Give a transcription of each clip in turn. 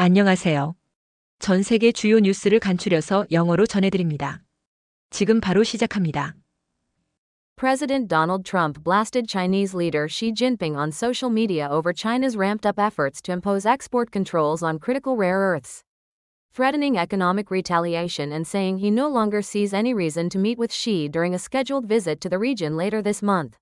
안녕하세요. 전 세계 주요 뉴스를 간추려서 영어로 전해드립니다. 지금 바로 시작합니다. President Donald Trump blasted Chinese leader Xi Jinping on social media over China's ramped-up efforts to impose export controls on critical rare earths, threatening economic retaliation and saying he no longer sees any reason to meet with Xi during a scheduled visit to the region later this month.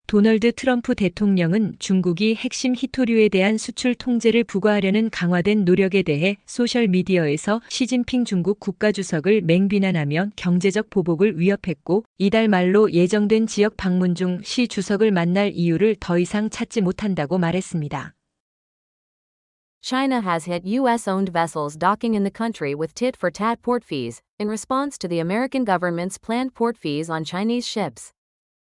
도널드 트럼프 대통령은 중국이 핵심 희토류에 대한 수출 통제를 부과하려는 강화된 노력에 대해 소셜미디어에서 시진핑 중국 국가주석을 맹비난하며 경제적 보복을 위협했고, 이달 말로 예정된 지역 방문 중 시 주석을 만날 이유를 더 이상 찾지 못한다고 말했습니다. China has hit U.S.-owned vessels docking in the country with tit-for-tat port fees, in response to the American government's planned port fees on Chinese ships,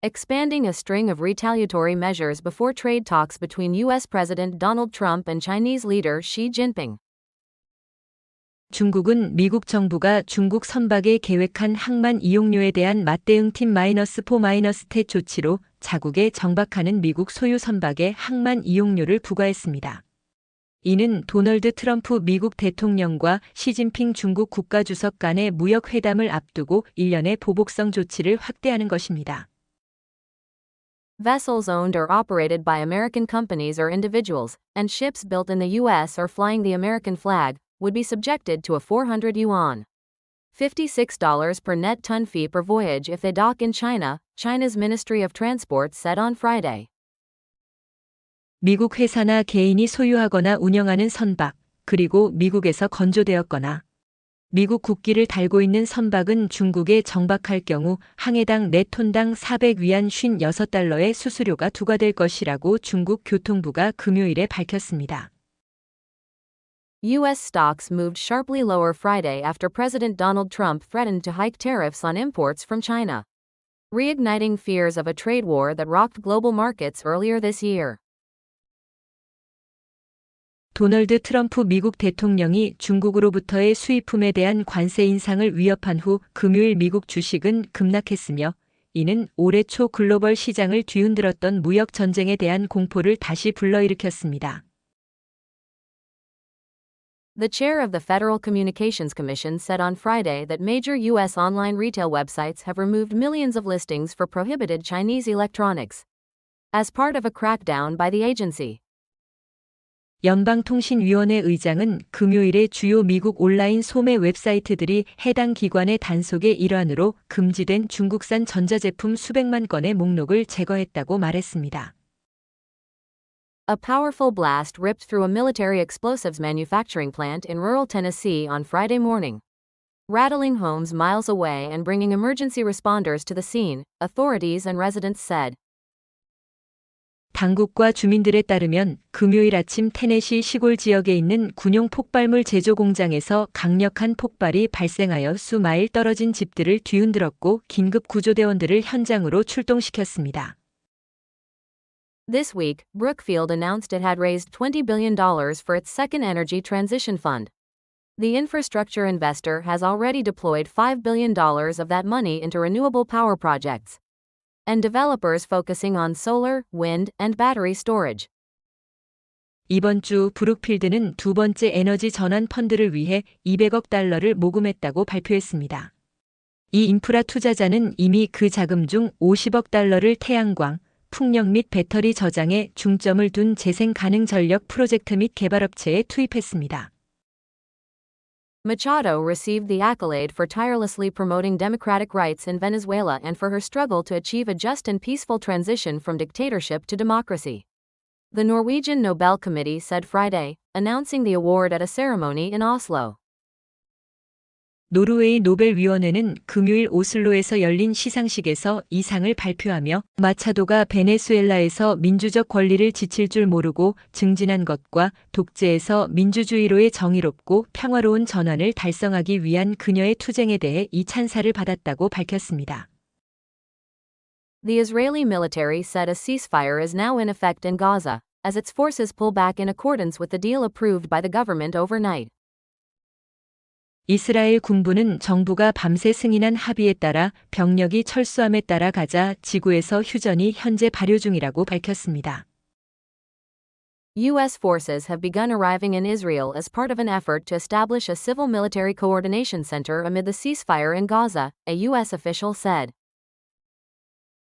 expanding a string of retaliatory measures before trade talks between U.S. President Donald Trump and Chinese leader Xi Jinping. 중국은 미국 정부가 중국 선박에 계획한 항만 이용료에 대한 맞대응 T-4-T 조치로 자국에 정박하는 미국 소유 선박에 항만 이용료를 부과했습니다. 이는 도널드 트럼프 미국 대통령과 시진핑 중국 국가주석 간의 무역 회담을 앞두고 일련의 보복성 조치를 확대하는 것입니다. Vessels owned or operated by American companies or individuals, and ships built in the U.S. or flying the American flag, would be subjected to a 400 yuan, $56 per net ton fee per voyage if they dock in China, China's Ministry of Transport said on Friday. 미국 회사나 개인이 소유하거나 운영하는 선박, 그리고 미국에서 건조되었거나 미국 국기를 달고 있는 선박은 중국에 정박할 경우 항해당 4톤당 400위안 $56의 수수료가 부과될 것이라고 중국 교통부가 금요일에 밝혔습니다. U.S. stocks moved sharply lower Friday after President Donald Trump threatened to hike tariffs on imports from China, reigniting fears of a trade war that rocked global markets earlier this year. 도널드 트럼프 미국 대통령이 중국으로부터의 수입품에 대한 관세 인상을 위협한 후 금요일 미국 주식은 급락했으며, 이는 올해 초 글로벌 시장을 뒤흔들었던 무역 전쟁에 대한 공포를 다시 불러일으켰습니다. The chair of the Federal Communications Commission said on Friday that major U.S. online retail websites have removed millions of listings for prohibited Chinese electronics, as part of a crackdown by the agency. 연방통신위원회 의장은 금요일에 주요 미국 온라인 소매 웹사이트들이 해당 기관의 단속의 일환으로 금지된 중국산 전자제품 수백만 건의 목록을 제거했다고 말했습니다. A powerful blast ripped through a military explosives manufacturing plant in rural Tennessee on Friday morning, rattling homes miles away and bringing emergency responders to the scene, authorities and residents said. 당국과 주민들에 따르면 금요일 아침 테네시 시골 지역에 있는 군용 폭발물 제조 공장에서 강력한 폭발이 발생하여 수마일 떨어진 집들을 뒤흔들었고 긴급 구조대원들을 현장으로 출동시켰습니다. This week, Brookfield announced it had raised $20 billion for its second energy transition fund. The infrastructure investor has already deployed $5 billion of that money into renewable power projects and developers focusing on solar, wind, and battery storage. 이번 주 브룩필드는 두 번째 에너지 전환 펀드를 위해 $200억 모금했다고 발표했습니다. 이 인프라 투자자는 이미 그 자금 중 $50억 태양광, 풍력 및 배터리 저장에 중점을 둔 재생 가능 전력 프로젝트 및 개발업체에 투입했습니다. Machado received the accolade for tirelessly promoting democratic rights in Venezuela and for her struggle to achieve a just and peaceful transition from dictatorship to democracy, the Norwegian Nobel Committee said Friday, announcing the award at a ceremony in Oslo. 노르웨이 노벨위원회는 금요일 오슬로에서 열린 시상식에서 이 상을 발표하며 마차도가 베네수엘라에서 민주적 권리를 지칠 줄 모르고 증진한 것과 독재에서 민주주의로의 정의롭고 평화로운 전환을 달성하기 위한 그녀의 투쟁에 대해 이 찬사를 받았다고 밝혔습니다. The Israeli military said a ceasefire is now in effect in Gaza, as its forces pull back in accordance with the deal approved by the government overnight. 이스라엘 군부는 정부가 밤새 승인한 합의에 따라 병력이 철수함에 따라 가자 지구에서 휴전이 현재 발효 중이라고 밝혔습니다. U.S. forces have begun arriving in Israel as part of an effort to establish a civil military coordination center amid the ceasefire in Gaza, a U.S. official said.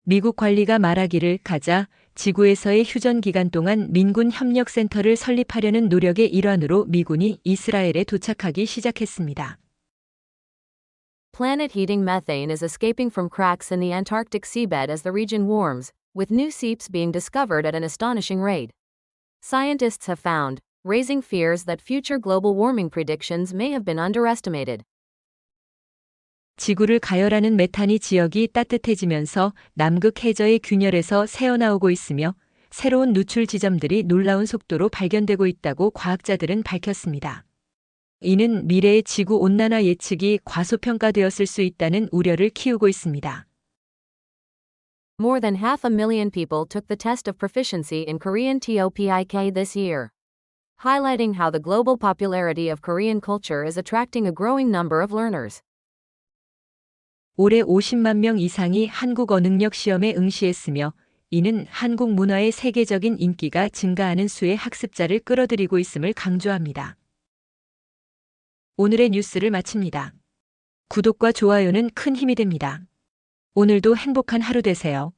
미국 관리가 말하기를 가자 지구에서의 휴전 기간 동안 민군 협력센터를 설립하려는 노력의 일환으로 미군이 이스라엘에 도착하기 시작했습니다. Planet heating methane is escaping from cracks in the Antarctic seabed as the region warms, with new seeps being discovered at an astonishing rate. Scientists have found, raising fears that future global warming predictions may have been underestimated. 지구를 가열하는 메탄이 지역이 따뜻해지면서 남극 해저의 균열에서 새어나오고 있으며 새로운 누출 지점들이 놀라운 속도로 발견되고 있다고 과학자들은 밝혔습니다. 이는 미래의 지구 온난화 예측이 과소평가되었을 수 있다는 우려를 키우고 있습니다. More than 500,000 people took the test of proficiency in Korean TOPIK this year, highlighting how the global popularity of Korean culture is attracting a growing number of learners. 올해 50만 명 이상이 한국 어능력 시험에 응시했으며 이는 한국 문화의 세계적인 인기가 증가하는 수의 학습자를 끌어들이고 있음을 강조합니다. 오늘의 뉴스를 마칩니다. 구독과 좋아요는 큰 힘이 됩니다. 오늘도 행복한 하루 되세요.